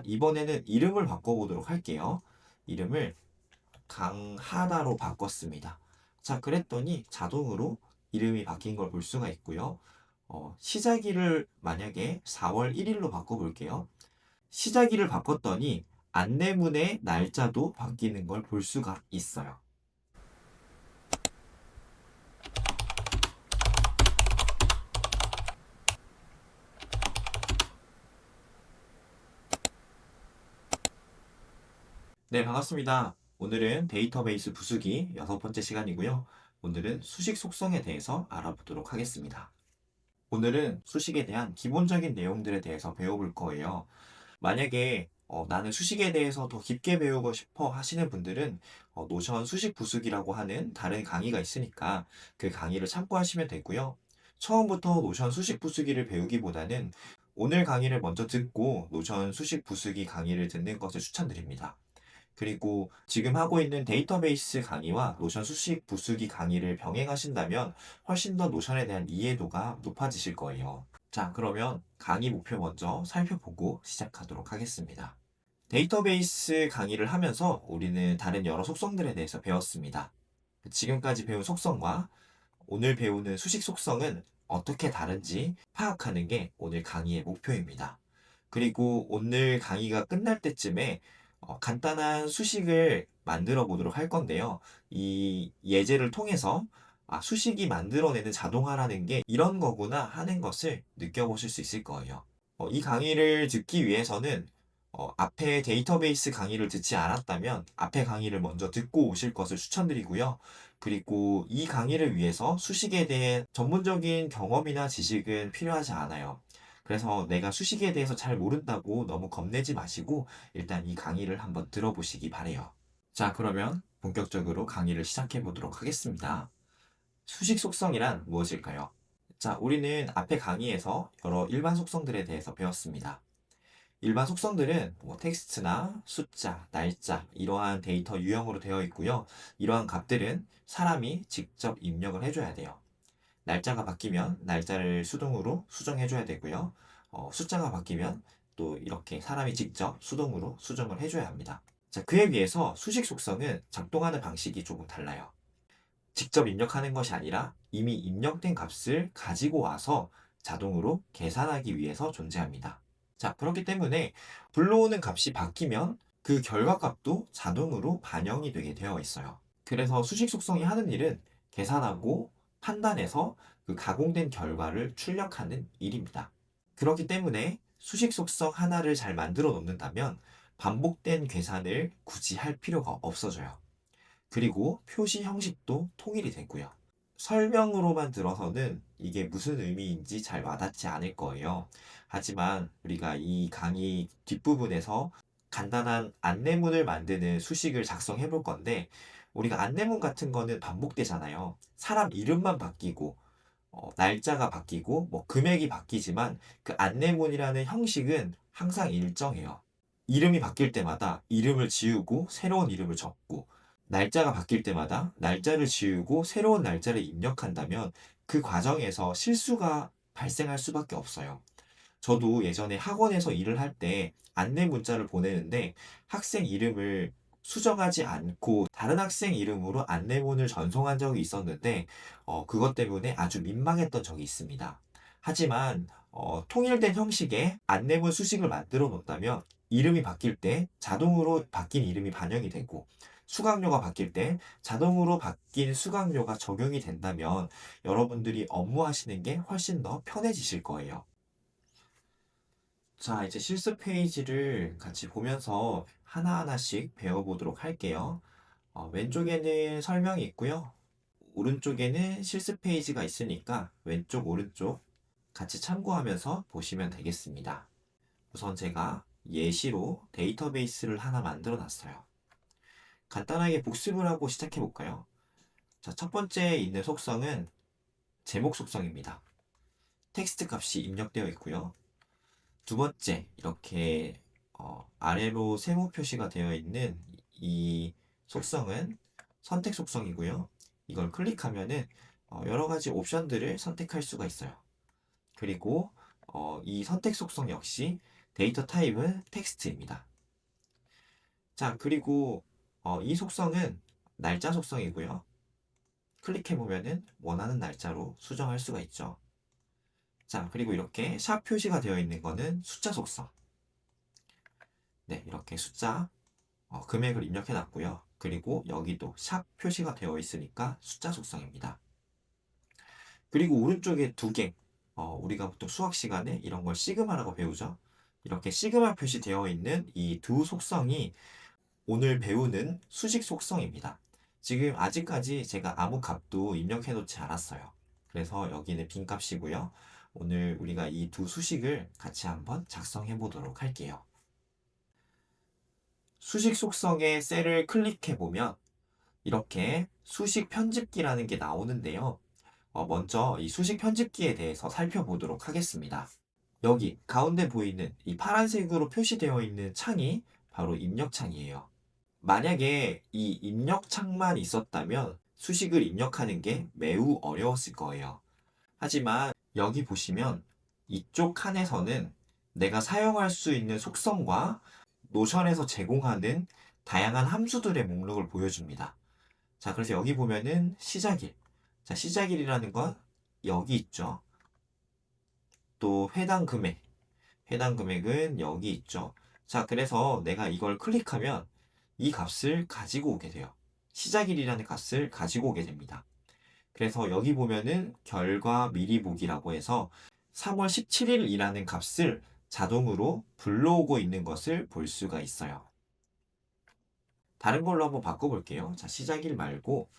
이번에는 이름을 바꿔보도록 할게요. 이름을 강하다로 바꿨습니다. 자, 그랬더니 자동으로 이름이 바뀐 걸 볼 수가 있고요. 시작일을 만약에 4월 1일로 바꿔볼게요. 시작일을 바꿨더니 안내문의 날짜도 바뀌는 걸 볼 수가 있어요. 네, 반갑습니다. 오늘은 데이터베이스 부수기 6번째 시간이고요. 오늘은 수식 속성에 대해서 알아보도록 하겠습니다. 오늘은 수식에 대한 기본적인 내용들에 대해서 배워볼 거예요. 만약에 나는 수식에 대해서 더 깊게 배우고 싶어 하시는 분들은 노션 수식 부수기라고 하는 다른 강의가 있으니까 그 강의를 참고하시면 되고요. 처음부터 노션 수식 부수기를 배우기보다는 오늘 강의를 먼저 듣고 노션 수식 부수기 강의를 듣는 것을 추천드립니다. 그리고 지금 하고 있는 데이터베이스 강의와 노션 수식 부수기 강의를 병행하신다면 훨씬 더 노션에 대한 이해도가 높아지실 거예요. 자, 그러면 강의 목표 먼저 살펴보고 시작하도록 하겠습니다. 데이터베이스 강의를 하면서 우리는 다른 여러 속성들에 대해서 배웠습니다. 지금까지 배운 속성과 오늘 배우는 수식 속성은 어떻게 다른지 파악하는 게 오늘 강의의 목표입니다. 그리고 오늘 강의가 끝날 때쯤에 간단한 수식을 만들어 보도록 할 건데요. 이 예제를 통해서 수식이 만들어내는 자동화라는 게 이런 거구나 하는 것을 느껴보실 수 있을 거예요. 이 강의를 듣기 위해서는 앞에 데이터베이스 강의를 듣지 않았다면 앞에 강의를 먼저 듣고 오실 것을 추천드리고요. 그리고 이 강의를 위해서 수식에 대해 전문적인 경험이나 지식은 필요하지 않아요. 그래서 내가 수식에 대해서 잘 모른다고 너무 겁내지 마시고 일단 이 강의를 한번 들어보시기 바래요. 자, 그러면 본격적으로 강의를 시작해 보도록 하겠습니다. 수식 속성이란 무엇일까요? 자, 우리는 앞에 강의에서 여러 일반 속성들에 대해서 배웠습니다. 일반 속성들은 텍스트나 숫자, 날짜 이러한 데이터 유형으로 되어 있고요. 이러한 값들은 사람이 직접 입력을 해줘야 돼요. 날짜가 바뀌면 날짜를 수동으로 수정해줘야 되고요. 숫자가 바뀌면 또 이렇게 사람이 직접 수동으로 수정을 해줘야 합니다. 자, 그에 비해서 수식 속성은 작동하는 방식이 조금 달라요. 직접 입력하는 것이 아니라 이미 입력된 값을 가지고 와서 자동으로 계산하기 위해서 존재합니다. 자, 그렇기 때문에 불러오는 값이 바뀌면 그 결과값도 자동으로 반영이 되게 되어 있어요. 그래서 수식 속성이 하는 일은 계산하고 판단해서 그 가공된 결과를 출력하는 일입니다. 그렇기 때문에 수식 속성 하나를 잘 만들어 놓는다면 반복된 계산을 굳이 할 필요가 없어져요. 그리고 표시 형식도 통일이 되고요. 설명으로만 들어서는 이게 무슨 의미인지 잘 와닿지 않을 거예요. 하지만 우리가 이 강의 뒷부분에서 간단한 안내문을 만드는 수식을 작성해 볼 건데, 우리가 안내문 같은 거는 반복되잖아요. 사람 이름만 바뀌고, 날짜가 바뀌고, 금액이 바뀌지만 그 안내문이라는 형식은 항상 일정해요. 이름이 바뀔 때마다 이름을 지우고 새로운 이름을 적고, 날짜가 바뀔 때마다 날짜를 지우고 새로운 날짜를 입력한다면 그 과정에서 실수가 발생할 수밖에 없어요. 저도 예전에 학원에서 일을 할 때 안내 문자를 보내는데 학생 이름을 수정하지 않고 다른 학생 이름으로 안내문을 전송한 적이 있었는데 그것 때문에 아주 민망했던 적이 있습니다. 하지만 통일된 형식의 안내문 수식을 만들어 놓다면 이름이 바뀔 때 자동으로 바뀐 이름이 반영이 되고 수강료가 바뀔 때 자동으로 바뀐 수강료가 적용이 된다면 여러분들이 업무하시는 게 훨씬 더 편해지실 거예요. 자, 이제 실습 페이지를 같이 보면서 하나하나씩 배워보도록 할게요. 왼쪽에는 설명이 있고요. 오른쪽에는 실습 페이지가 있으니까 왼쪽, 오른쪽 같이 참고하면서 보시면 되겠습니다. 우선 제가 예시로 데이터베이스를 하나 만들어 놨어요. 간단하게 복습을 하고 시작해 볼까요? 자, 첫 번째 있는 속성은 제목 속성입니다. 텍스트 값이 입력되어 있고요. 두 번째, 이렇게 아래로 세모 표시가 되어 있는 이 속성은 선택 속성이고요. 이걸 클릭하면은 여러 가지 옵션들을 선택할 수가 있어요. 그리고 이 선택 속성 역시 데이터 타입은 텍스트입니다. 자, 그리고 이 속성은 날짜 속성이고요. 클릭해보면은 원하는 날짜로 수정할 수가 있죠. 자, 그리고 이렇게 샵 표시가 되어 있는 거는 숫자 속성. 네, 이렇게 숫자 금액을 입력해 놨고요. 그리고 여기도 샵 표시가 되어 있으니까 숫자 속성입니다. 그리고 오른쪽에 두 개, 우리가 보통 수학 시간에 이런 걸 시그마라고 배우죠. 이렇게 시그마 표시되어 있는 이 두 속성이 오늘 배우는 수식 속성입니다. 지금 아직까지 제가 아무 값도 입력해 놓지 않았어요. 그래서 여기는 빈 값이고요. 오늘 우리가 이 두 수식을 같이 한번 작성해 보도록 할게요. 수식 속성의 셀을 클릭해 보면 이렇게 수식 편집기라는 게 나오는데요. 먼저 이 수식 편집기에 대해서 살펴보도록 하겠습니다. 여기 가운데 보이는 이 파란색으로 표시되어 있는 창이 바로 입력창이에요. 만약에 이 입력창만 있었다면 수식을 입력하는 게 매우 어려웠을 거예요. 하지만 여기 보시면 이쪽 칸에서는 내가 사용할 수 있는 속성과 노션에서 제공하는 다양한 함수들의 목록을 보여줍니다. 자, 그래서 여기 보면은 시작일. 자, 시작일이라는 건 여기 있죠. 또 해당 금액. 해당 금액은 여기 있죠. 자, 그래서 내가 이걸 클릭하면 이 값을 가지고 오게 돼요. 시작일이라는 값을 가지고 오게 됩니다. 그래서 여기 보면은 결과 미리 보기라고 해서 3월 17일이라는 값을 자동으로 불러오고 있는 것을 볼 수가 있어요. 다른 걸로 한번 바꿔볼게요. 자, 시작일 말고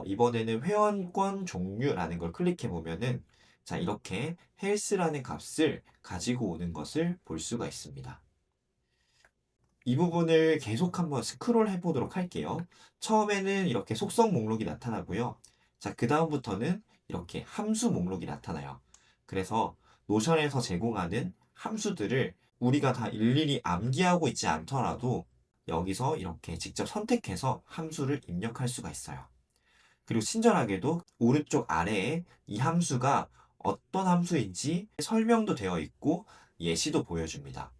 이번에는 회원권 종류라는 걸 클릭해 보면은 자, 이렇게 헬스라는 값을 가지고 오는 것을 볼 수가 있습니다. 이 부분을 계속 한번 스크롤 해보도록 할게요. 처음에는 이렇게 속성 목록이 나타나고요. 자, 그 다음부터는 이렇게 함수 목록이 나타나요. 그래서 노션에서 제공하는 함수들을 우리가 다 일일이 암기하고 있지 않더라도 여기서 이렇게 직접 선택해서 함수를 입력할 수가 있어요. 그리고 친절하게도 오른쪽 아래에 이 함수가 어떤 함수인지 설명도 되어 있고 예시도 보여줍니다.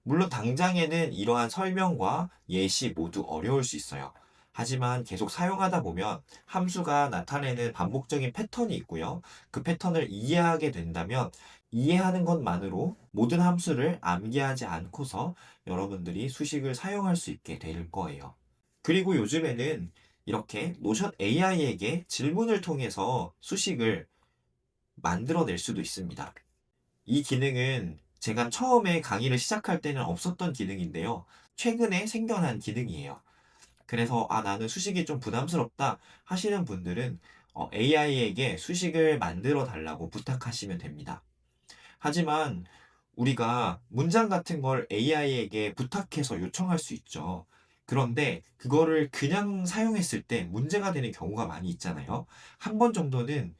물론 당장에는 이러한 설명과 예시 모두 어려울 수 있어요. 하지만 계속 사용하다 보면 함수가 나타내는 반복적인 패턴이 있고요. 그 패턴을 이해하게 된다면 이해하는 것만으로 모든 함수를 암기하지 않고서 여러분들이 수식을 사용할 수 있게 될 거예요. 그리고 요즘에는 이렇게 노션 AI에게 질문을 통해서 수식을 만들어낼 수도 있습니다. 이 기능은 제가 처음에 강의를 시작할 때는 없었던 기능인데요. 최근에 생겨난 기능이에요. 그래서 나는 수식이 좀 부담스럽다 하시는 분들은 AI에게 수식을 만들어 달라고 부탁하시면 됩니다. 하지만 우리가 문장 같은 걸 AI에게 부탁해서 요청할 수 있죠. 그런데 그거를 그냥 사용했을 때 문제가 되는 경우가 많이 있잖아요. 한 번 정도는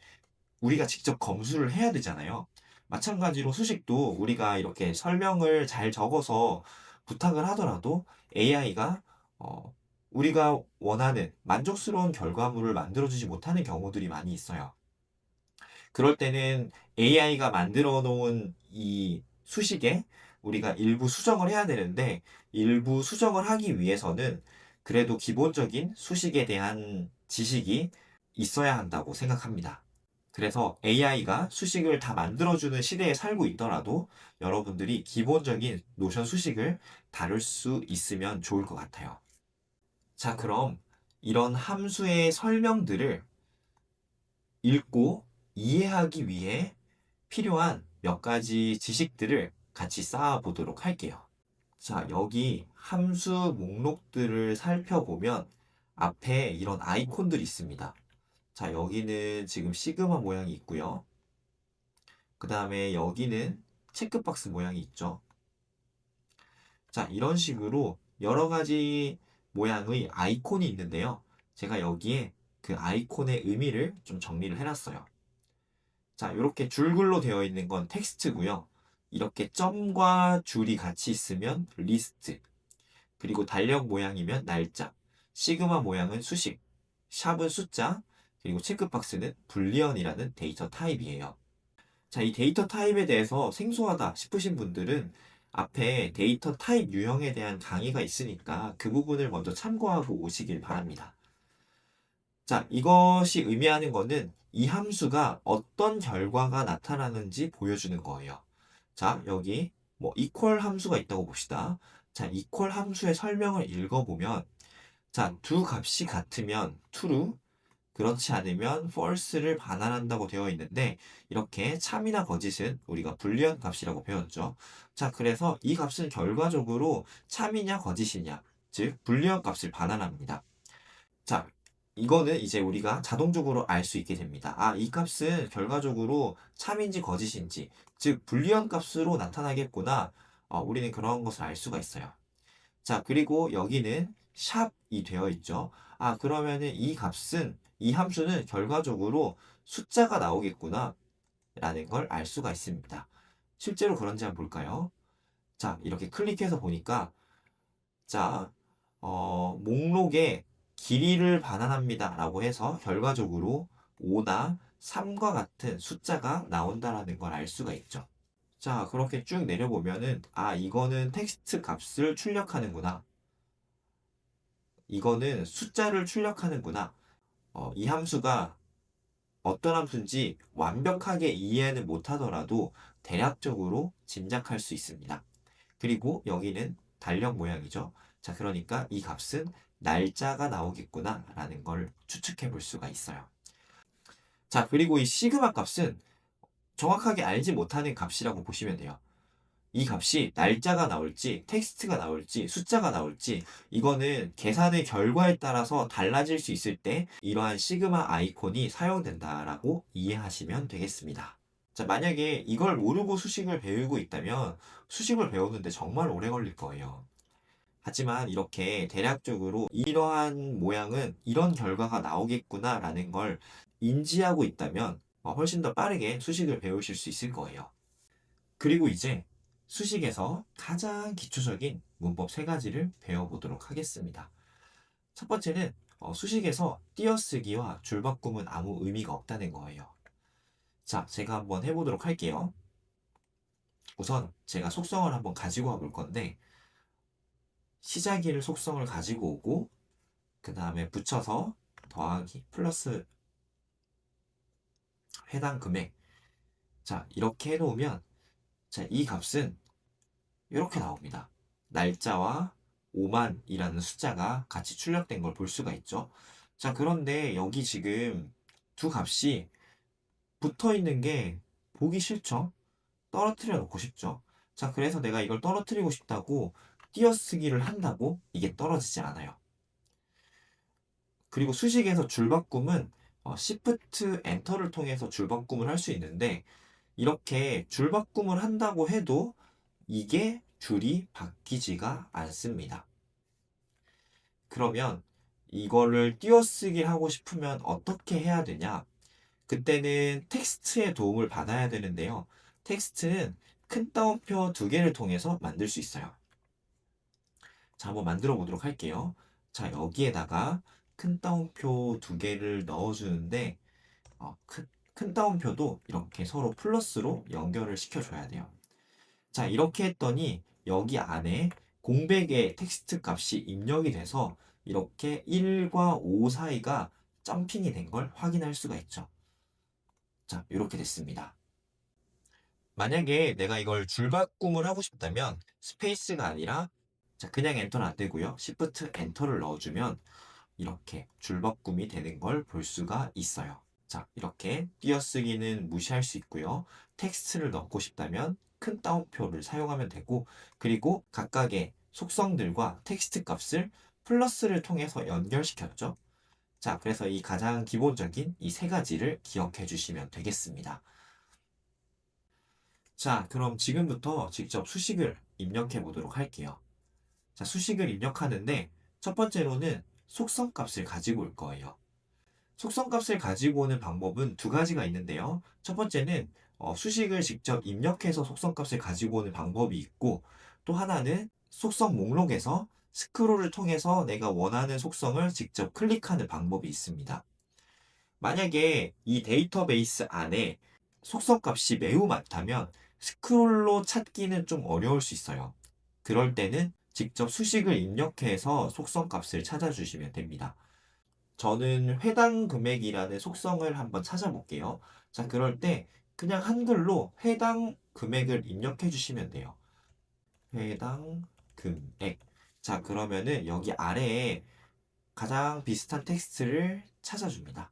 우리가 직접 검수를 해야 되잖아요. 마찬가지로 수식도 우리가 이렇게 설명을 잘 적어서 부탁을 하더라도 AI가 우리가 원하는 만족스러운 결과물을 만들어주지 못하는 경우들이 많이 있어요. 그럴 때는 AI가 만들어 놓은 이 수식에 우리가 일부 수정을 해야 되는데 일부 수정을 하기 위해서는 그래도 기본적인 수식에 대한 지식이 있어야 한다고 생각합니다. 그래서 AI가 수식을 다 만들어주는 시대에 살고 있더라도 여러분들이 기본적인 노션 수식을 다룰 수 있으면 좋을 것 같아요. 자, 그럼 이런 함수의 설명들을 읽고 이해하기 위해 필요한 몇 가지 지식들을 같이 쌓아 보도록 할게요. 자, 여기 함수 목록들을 살펴보면 앞에 이런 아이콘들이 있습니다. 자, 여기는 지금 시그마 모양이 있고요. 그 다음에 여기는 체크박스 모양이 있죠. 자, 이런 식으로 여러 가지 모양의 아이콘이 있는데요. 제가 여기에 그 아이콘의 의미를 좀 정리를 해놨어요. 자, 이렇게 줄글로 되어 있는 건 텍스트고요. 이렇게 점과 줄이 같이 있으면 리스트, 그리고 달력 모양이면 날짜, 시그마 모양은 수식, 샵은 숫자, 그리고 체크박스는 불리언이라는 데이터 타입이에요. 자, 이 데이터 타입에 대해서 생소하다 싶으신 분들은 앞에 데이터 타입 유형에 대한 강의가 있으니까 그 부분을 먼저 참고하고 오시길 바랍니다. 자, 이것이 의미하는 거는 이 함수가 어떤 결과가 나타나는지 보여주는 거예요. 자, 여기 뭐 equal 함수가 있다고 봅시다. 자, equal 함수의 설명을 읽어보면 자, 두 값이 같으면 true, 그렇지 않으면 false를 반환한다고 되어 있는데 이렇게 참이나 거짓은 우리가 불리한 값이라고 배웠죠. 자, 그래서 이 값은 결과적으로 참이냐 거짓이냐, 즉 불리한 값을 반환합니다. 자, 이거는 이제 우리가 자동적으로 알 수 있게 됩니다. 아, 이 값은 결과적으로 참인지 거짓인지, 즉 불리한 값으로 나타나겠구나. 우리는 그런 것을 알 수가 있어요. 자, 그리고 여기는 샵이 되어 있죠. 아, 그러면은 이 값은, 이 함수는 결과적으로 숫자가 나오겠구나. 라는 걸 알 수가 있습니다. 실제로 그런지 한번 볼까요? 자, 이렇게 클릭해서 보니까, 자, 목록에 길이를 반환합니다. 라고 해서 결과적으로 5나 3과 같은 숫자가 나온다라는 걸 알 수가 있죠. 자, 그렇게 쭉 내려보면은, 아, 이거는 텍스트 값을 출력하는구나. 이거는 숫자를 출력하는구나. 이 함수가 어떤 함수인지 완벽하게 이해는 못하더라도 대략적으로 짐작할 수 있습니다. 그리고 여기는 달력 모양이죠. 자, 그러니까 이 값은 날짜가 나오겠구나 라는 걸 추측해 볼 수가 있어요. 자, 그리고 이 시그마 값은 정확하게 알지 못하는 값이라고 보시면 돼요. 이 값이 날짜가 나올지, 텍스트가 나올지, 숫자가 나올지, 이거는 계산의 결과에 따라서 달라질 수 있을 때 이러한 시그마 아이콘이 사용된다라고 이해하시면 되겠습니다. 자, 만약에 이걸 모르고 수식을 배우고 있다면 수식을 배우는데 정말 오래 걸릴 거예요. 하지만 이렇게 대략적으로 이러한 모양은 이런 결과가 나오겠구나라는 걸 인지하고 있다면 훨씬 더 빠르게 수식을 배우실 수 있을 거예요. 그리고 이제 수식에서 가장 기초적인 문법 세 가지를 배워보도록 하겠습니다. 첫 번째는 수식에서 띄어쓰기와 줄바꿈은 아무 의미가 없다는 거예요. 자, 제가 한번 해보도록 할게요. 우선 제가 속성을 한번 가지고 와볼 건데 시작일 속성을 가지고 오고 그 다음에 붙여서 더하기 플러스 해당 금액. 자, 이렇게 해놓으면 자, 이 값은 이렇게 나옵니다. 날짜와 5만이라는 숫자가 같이 출력된 걸 볼 수가 있죠. 자, 그런데 여기 지금 두 값이 붙어 있는 게 보기 싫죠? 떨어뜨려 놓고 싶죠? 자, 그래서 내가 이걸 떨어뜨리고 싶다고 띄어쓰기를 한다고 이게 떨어지지 않아요. 그리고 수식에서 줄바꿈은 Shift 엔터를 통해서 줄바꿈을 할 수 있는데 이렇게 줄바꿈을 한다고 해도 이게 줄이 바뀌지가 않습니다. 그러면 이거를 띄어쓰기를 하고 싶으면 어떻게 해야 되냐? 그때는 텍스트의 도움을 받아야 되는데요. 텍스트는 큰 따옴표 두 개를 통해서 만들 수 있어요. 자, 한번 만들어 보도록 할게요. 자, 여기에다가 큰 따옴표 두 개를 넣어주는데 큰 따옴표도 이렇게 서로 플러스로 연결을 시켜줘야 돼요. 자, 이렇게 했더니 여기 안에 공백의 텍스트 값이 입력이 돼서 이렇게 1과 5 사이가 점핑이 된 걸 확인할 수가 있죠. 자, 이렇게 됐습니다. 만약에 내가 이걸 줄바꿈을 하고 싶다면 스페이스가 아니라 자, 그냥 엔터는 안 되고요. Shift 엔터를 넣어주면 이렇게 줄바꿈이 되는 걸 볼 수가 있어요. 자, 이렇게 띄어쓰기는 무시할 수 있고요. 텍스트를 넣고 싶다면 큰 따옴표를 사용하면 되고, 그리고 각각의 속성들과 텍스트 값을 플러스를 통해서 연결시켰죠. 자, 그래서 이 가장 기본적인 이 세 가지를 기억해 주시면 되겠습니다. 자, 그럼 지금부터 직접 수식을 입력해 보도록 할게요. 자, 수식을 입력하는데 첫 번째로는 속성 값을 가지고 올 거예요. 속성 값을 가지고 오는 방법은 두 가지가 있는데요. 첫 번째는 수식을 직접 입력해서 속성 값을 가지고 오는 방법이 있고 또 하나는 속성 목록에서 스크롤을 통해서 내가 원하는 속성을 직접 클릭하는 방법이 있습니다. 만약에 이 데이터베이스 안에 속성 값이 매우 많다면 스크롤로 찾기는 좀 어려울 수 있어요. 그럴 때는 직접 수식을 입력해서 속성값을 찾아주시면 됩니다. 저는 해당 금액이라는 속성을 한번 찾아볼게요. 자, 그럴 때 그냥 한글로 해당 금액을 입력해 주시면 돼요. 해당 금액. 자, 그러면은 여기 아래에 가장 비슷한 텍스트를 찾아줍니다.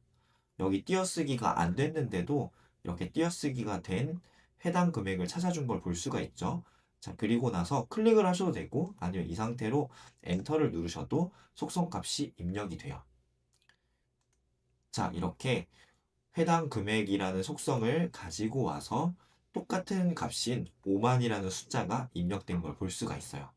여기 띄어쓰기가 안 됐는데도 이렇게 띄어쓰기가 된 해당 금액을 찾아준 걸 볼 수가 있죠. 자, 그리고 나서 클릭을 하셔도 되고 아니면 이 상태로 엔터를 누르셔도 속성 값이 입력이 돼요. 자, 이렇게 해당 금액이라는 속성을 가지고 와서 똑같은 값인 5만이라는 숫자가 입력된 걸 볼 수가 있어요.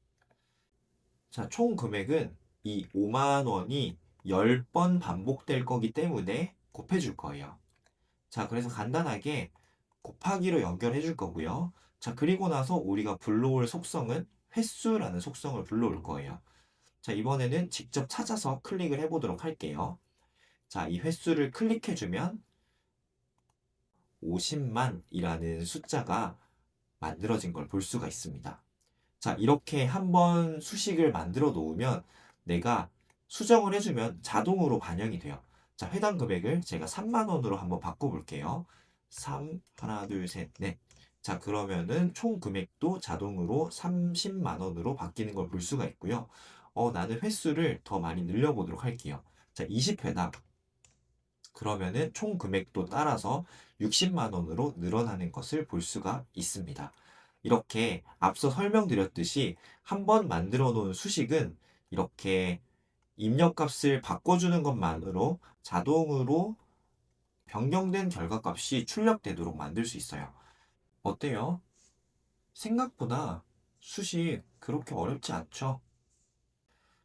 자, 총 금액은 이 5만 원이 10번 반복될 거기 때문에 곱해줄 거예요. 자, 그래서 간단하게 곱하기로 연결해 줄 거고요. 자, 그리고 나서 우리가 불러올 속성은 횟수라는 속성을 불러올 거예요. 자, 이번에는 직접 찾아서 클릭을 해보도록 할게요. 자, 이 횟수를 클릭해주면 50만이라는 숫자가 만들어진 걸 볼 수가 있습니다. 자, 이렇게 한번 수식을 만들어 놓으면 내가 수정을 해주면 자동으로 반영이 돼요. 자, 해당 금액을 제가 3만 원으로 한번 바꿔볼게요. 3, 하나, 둘, 셋, 넷. 자, 그러면은 총 금액도 자동으로 30만 원으로 바뀌는 걸 볼 수가 있고요. 나는 횟수를 더 많이 늘려보도록 할게요. 자, 20회다. 그러면은 총 금액도 따라서 60만 원으로 늘어나는 것을 볼 수가 있습니다. 이렇게 앞서 설명드렸듯이 한번 만들어 놓은 수식은 이렇게 입력값을 바꿔주는 것만으로 자동으로 변경된 결과값이 출력되도록 만들 수 있어요. 어때요? 생각보다 수식 그렇게 어렵지 않죠?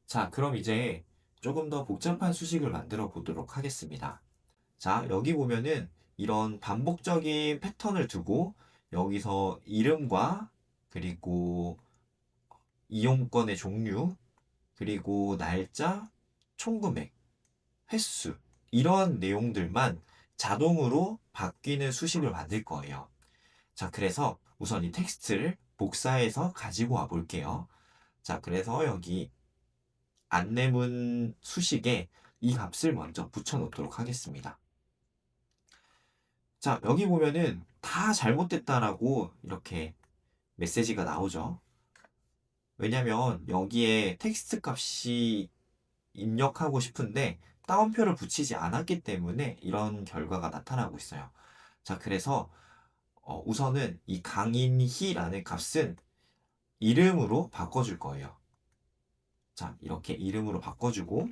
자, 그럼 이제 조금 더 복잡한 수식을 만들어 보도록 하겠습니다. 자, 여기 보면은 이런 반복적인 패턴을 두고 여기서 이름과 그리고 이용권의 종류, 그리고 날짜, 총금액, 횟수 이러한 내용들만 자동으로 바뀌는 수식을 만들 거예요. 자, 그래서 우선 이 텍스트를 복사해서 가지고 와 볼게요. 자, 그래서 여기 안내문 수식에 이 값을 먼저 붙여 놓도록 하겠습니다. 자, 여기 보면은 다 잘못됐다라고 이렇게 메시지가 나오죠. 왜냐면 여기에 텍스트 값이 입력하고 싶은데 따옴표를 붙이지 않았기 때문에 이런 결과가 나타나고 있어요. 자, 그래서 우선은 이 강인희라는 값은 이름으로 바꿔줄 거예요. 자, 이렇게 이름으로 바꿔주고,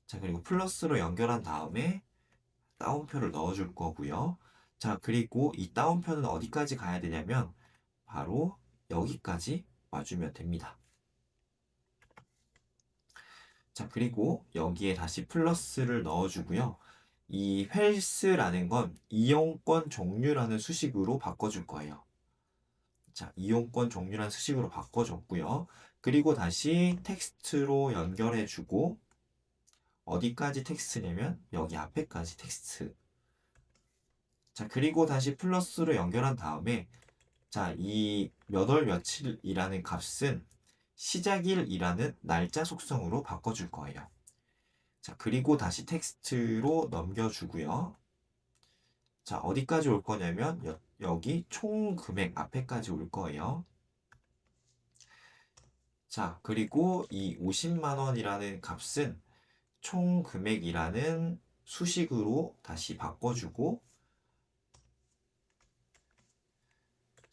자, 그리고 플러스로 연결한 다음에 따옴표를 넣어줄 거고요. 자, 그리고 이 따옴표는 어디까지 가야 되냐면 바로 여기까지 와주면 됩니다. 자, 그리고 여기에 다시 플러스를 넣어주고요. 이 헬스라는 건 이용권 종류라는 수식으로 바꿔줄 거예요. 자, 이용권 종류라는 수식으로 바꿔줬고요. 그리고 다시 텍스트로 연결해주고 어디까지 텍스트냐면 여기 앞에까지 텍스트. 자, 그리고 다시 플러스로 연결한 다음에 자, 이 몇 월 며칠이라는 값은 시작일이라는 날짜 속성으로 바꿔줄 거예요. 자, 그리고 다시 텍스트로 넘겨주고요. 자, 어디까지 올 거냐면 여기 총 금액 앞에까지 올 거예요. 자, 그리고 이 50만 원이라는 값은 총 금액이라는 수식으로 다시 바꿔주고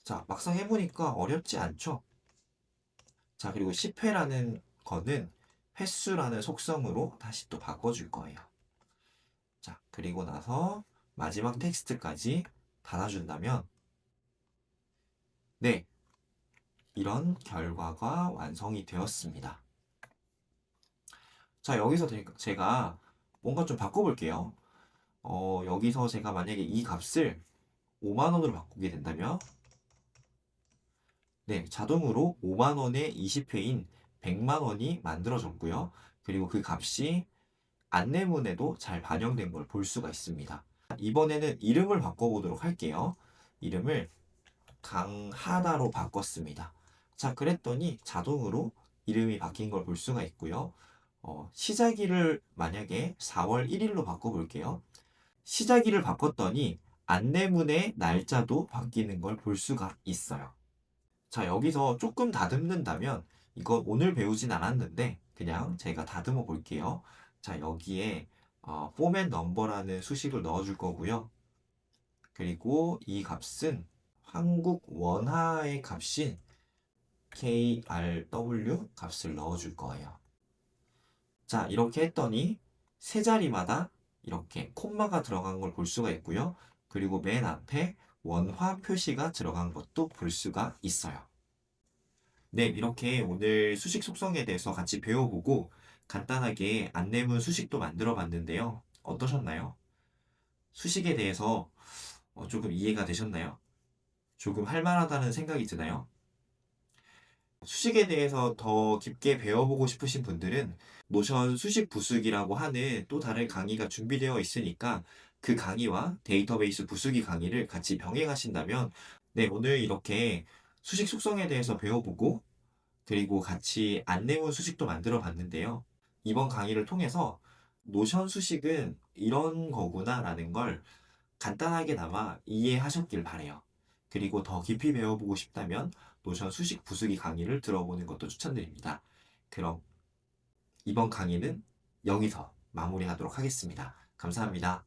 자, 막상 해보니까 어렵지 않죠? 자, 그리고 10회라는 거는 횟수라는 속성으로 다시 또 바꿔줄 거예요. 자, 그리고 나서 마지막 텍스트까지 달아준다면 네, 이런 결과가 완성이 되었습니다. 자, 여기서 제가 뭔가 좀 바꿔볼게요. 여기서 제가 만약에 이 값을 5만 원으로 바꾸게 된다면 네, 자동으로 5만 원의 20회인 100만 원이 만들어졌고요. 그리고 그 값이 안내문에도 잘 반영된 걸 볼 수가 있습니다. 이번에는 이름을 바꿔보도록 할게요. 이름을 강하다로 바꿨습니다. 자, 그랬더니 자동으로 이름이 바뀐 걸 볼 수가 있고요. 시작일을 만약에 4월 1일로 바꿔볼게요. 시작일을 바꿨더니 안내문의 날짜도 바뀌는 걸 볼 수가 있어요. 자, 여기서 조금 다듬는다면, 이거 오늘 배우진 않았는데 그냥 제가 다듬어 볼게요. 자, 여기에 포맷 넘버라는 수식을 넣어줄 거고요. 그리고 이 값은 한국 원화의 값인 KRW 값을 넣어줄 거예요. 자, 이렇게 했더니 세 자리마다 이렇게 콤마가 들어간 걸 볼 수가 있고요. 그리고 맨 앞에 원화 표시가 들어간 것도 볼 수가 있어요. 네, 이렇게 오늘 수식 속성에 대해서 같이 배워보고 간단하게 안내문 수식도 만들어 봤는데요. 어떠셨나요? 수식에 대해서 조금 이해가 되셨나요? 조금 할만하다는 생각이 드나요? 수식에 대해서 더 깊게 배워보고 싶으신 분들은 노션 수식 부수기라고 하는 또 다른 강의가 준비되어 있으니까 그 강의와 데이터베이스 부수기 강의를 같이 병행하신다면, 네, 오늘 이렇게 수식 속성에 대해서 배워보고 그리고 같이 안내문 수식도 만들어 봤는데요. 이번 강의를 통해서 노션 수식은 이런 거구나라는 걸 간단하게나마 이해하셨길 바래요. 그리고 더 깊이 배워보고 싶다면 노션 수식 부수기 강의를 들어보는 것도 추천드립니다. 그럼 이번 강의는 여기서 마무리하도록 하겠습니다. 감사합니다.